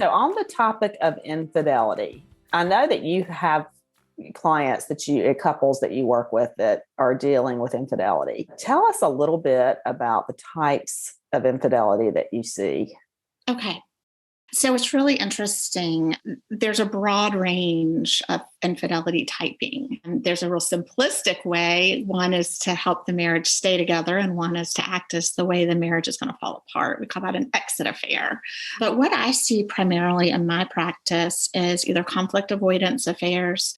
So on the topic of infidelity, I know that you have clients couples that you work with that are dealing with infidelity. Tell us a little bit about the types of infidelity that you see. Okay. So it's really interesting. There's a broad range of infidelity typing. And there's a real simplistic way. One is to help the marriage stay together, and one is to act as the way the marriage is going to fall apart. We call that an exit affair. But what I see primarily in my practice is either conflict avoidance affairs.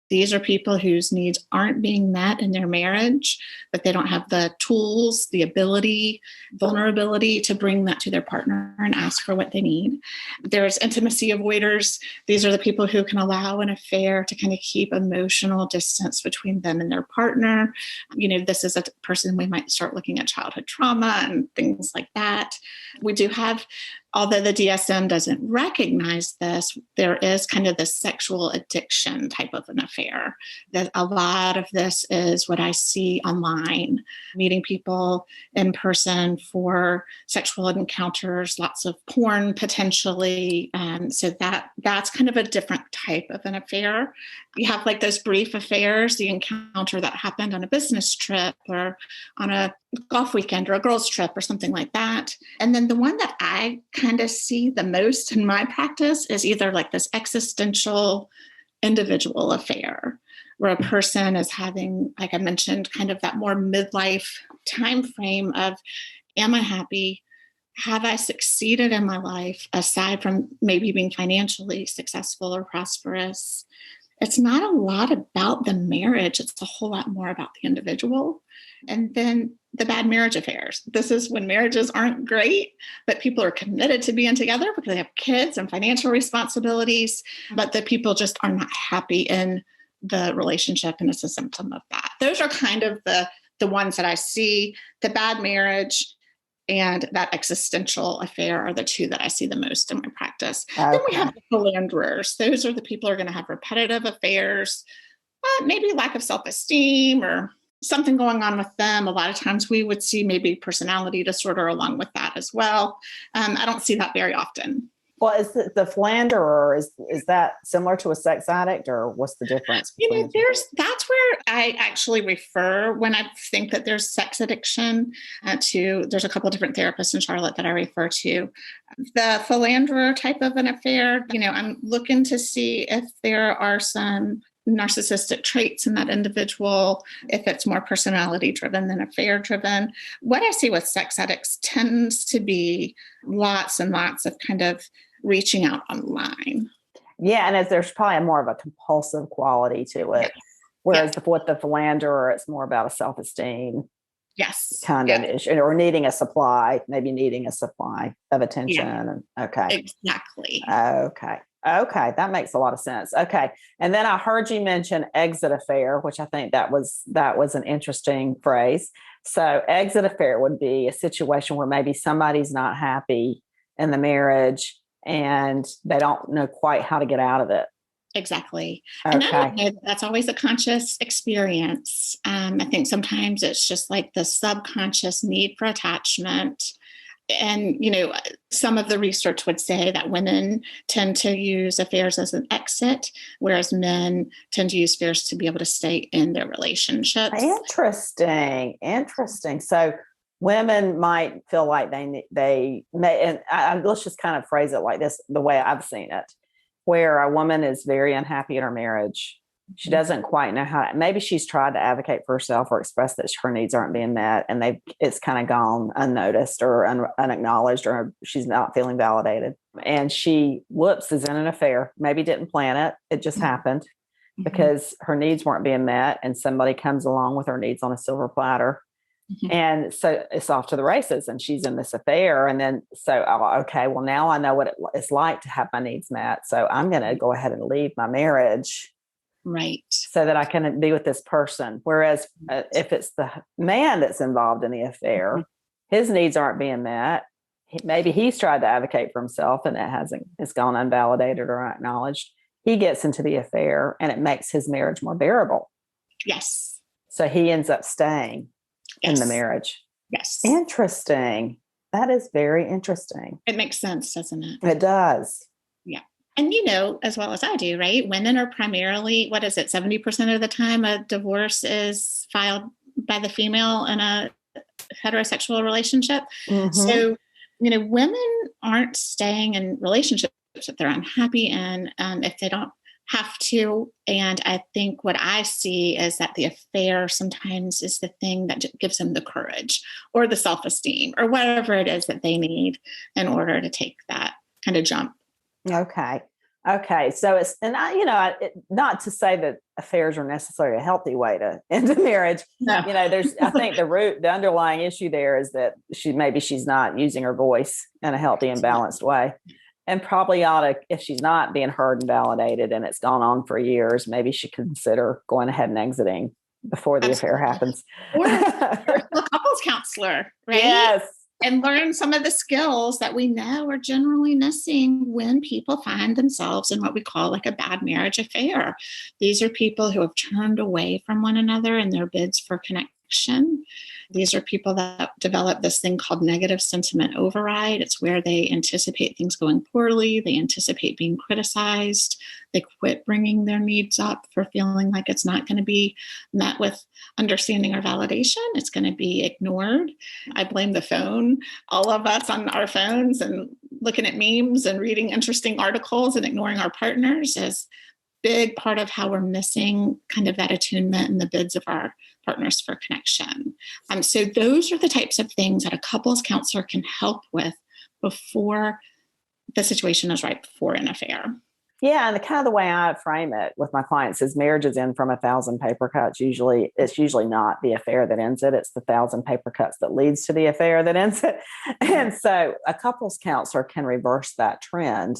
These are people whose needs aren't being met in their marriage, but they don't have the tools, the ability, vulnerability to bring that to their partner and ask for what they need. There's intimacy avoiders. These are the people who can allow an affair to kind of keep emotional distance between them and their partner. This is a person we might start looking at childhood trauma and things like that. We do have, although the DSM doesn't recognize this, there is kind of this sexual addiction type of an affair. That a lot of this is what I see online, meeting people in person for sexual encounters, lots of porn potentially. So that's kind of a different type of an affair. You have like those brief affairs, the encounter that happened on a business trip or on a golf weekend or a girls' trip or something like that. And then the one that I kind of see the most in my practice is either like this existential individual affair where a person is having, like I mentioned, kind of that more midlife time frame of, am I happy? Have I succeeded in my life aside from maybe being financially successful or prosperous? It's not a lot about the marriage. It's a whole lot more about the individual. And then the bad marriage affairs. This is when marriages aren't great, but people are committed to being together because they have kids and financial responsibilities, but the people just are not happy in the relationship, and it's a symptom of that. Those are kind of the ones that I see. The bad marriage and that existential affair are the two that I see the most in my practice. Okay. Then we have the philanderers. Those are the people who are going to have repetitive affairs, maybe lack of self-esteem or something going on with them. A lot of times we would see maybe personality disorder along with that as well. I don't see that very often. Well, is the philanderer, is that similar to a sex addict, or what's the difference? That's where I actually refer when I think that there's sex addiction there's a couple of different therapists in Charlotte that I refer to. The philanderer type of an affair, I'm looking to see if there are some narcissistic traits in that individual, if it's more personality driven than affair driven. What I see with sex addicts tends to be lots and lots of kind of reaching out online. Yeah, and there's probably more of a compulsive quality to it. Yes. Whereas with the philanderer, it's more about a self-esteem kind of issue, or needing a supply of attention. Yeah. Okay. Exactly. Okay. That makes a lot of sense. Okay. And then I heard you mention exit affair, which I think that was an interesting phrase. So exit affair would be a situation where maybe somebody's not happy in the marriage and they don't know quite how to get out of it. Exactly. Okay. And I don't know that that's always a conscious experience. I think sometimes it's just like the subconscious need for attachment. And, some of the research would say that women tend to use affairs as an exit, whereas men tend to use affairs to be able to stay in their relationships. Interesting. So women might feel like they may, and let's just kind of phrase it like this, the way I've seen it, where a woman is very unhappy in her marriage. She doesn't quite know how. Maybe she's tried to advocate for herself or express that her needs aren't being met, and it's kind of gone unnoticed or unacknowledged, or she's not feeling validated. And she, is in an affair. Maybe didn't plan it. It just happened because her needs weren't being met, and somebody comes along with her needs on a silver platter. And so it's off to the races, and she's in this affair. And then, okay, well, now I know what it's like to have my needs met. So I'm going to go ahead and leave my marriage. Right. So that I can be with this person. Whereas if it's the man that's involved in the affair, his needs aren't being met. Maybe he's tried to advocate for himself and it's gone unvalidated or unacknowledged. He gets into the affair and it makes his marriage more bearable. Yes. So he ends up staying in the marriage. Yes. Interesting. That is very interesting. It makes sense, doesn't it? It does. And you know, as well as I do, right? Women are primarily, what is it, 70% of the time a divorce is filed by the female in a heterosexual relationship. Mm-hmm. So, you know, women aren't staying in relationships that they're unhappy in if they don't have to. And I think what I see is that the affair sometimes is the thing that gives them the courage or the self-esteem or whatever it is that they need in order to take that kind of jump. Okay. Okay. So it's, and not to say that affairs are necessarily a healthy way to end a marriage. No. I think the underlying issue there is that she's not using her voice in a healthy and balanced way. And probably ought to, if she's not being heard and validated and it's gone on for years, maybe she could consider going ahead and exiting before the affair happens. Or a couples counselor, right? Yes. And learn some of the skills that we know are generally missing when people find themselves in what we call like a bad marriage affair. These are people who have turned away from one another in their bids for connection. These are people that develop this thing called negative sentiment override. It's where they anticipate things going poorly. They anticipate being criticized. They quit bringing their needs up for feeling like it's not going to be met with understanding or validation. It's going to be ignored. I blame the phone, all of us on our phones and looking at memes and reading interesting articles and ignoring our partners is big part of how we're missing kind of that attunement in the bids of our partners for connection. So those are the types of things that a couples counselor can help with before the situation is right before an affair. Yeah. And the kind of the way I frame it with my clients is marriage is in from 1,000 paper cuts. It's usually not the affair that ends it. It's the 1,000 paper cuts that leads to the affair that ends it. And so a couples counselor can reverse that trend.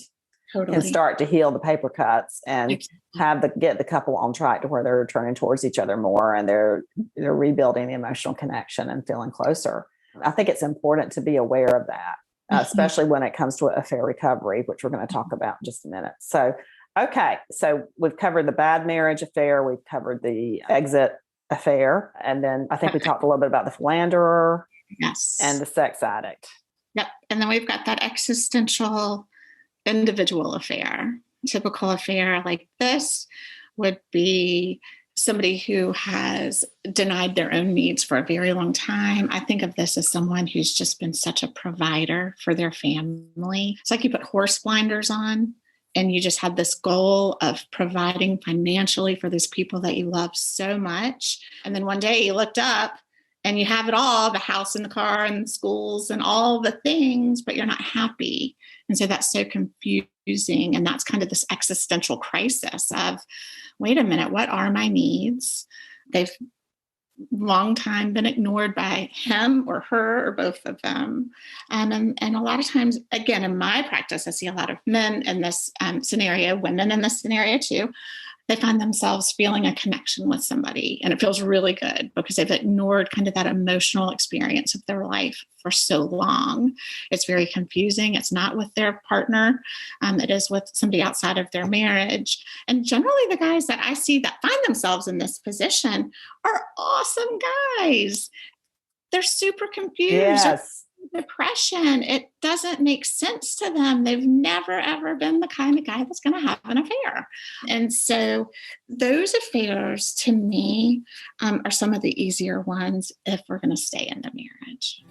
Totally. And start to heal the paper cuts and get the couple on track to where they're turning towards each other more and they're rebuilding the emotional connection and feeling closer. I think it's important to be aware of that, especially when it comes to affair recovery, which we're going to talk about in just a minute. So, okay. So we've covered the bad marriage affair. We've covered the exit affair. And then I think we talked a little bit about the philanderer. Yes. And the sex addict. Yep. And then we've got that existential individual affair. Typical affair like this would be somebody who has denied their own needs for a very long time. I think of this as someone who's just been such a provider for their family. It's like you put horse blinders on and you just had this goal of providing financially for these people that you love so much. And then one day you looked up and you have it all, the house and the car and the schools and all the things, but you're not happy. And so that's so confusing. And that's kind of this existential crisis of, wait a minute, what are my needs? They've long time been ignored by him or her or both of them. And a lot of times, again, in my practice, I see a lot of men in this scenario, women in this scenario too. They find themselves feeling a connection with somebody and it feels really good because they've ignored kind of that emotional experience of their life for so long. It's very confusing. It's not with their partner. It is with somebody outside of their marriage. And generally the guys that I see that find themselves in this position are awesome guys. They're super confused. Yes. Depression. It doesn't make sense to them. They've never, ever been the kind of guy that's going to have an affair. And so those affairs to me are some of the easier ones if we're going to stay in the marriage.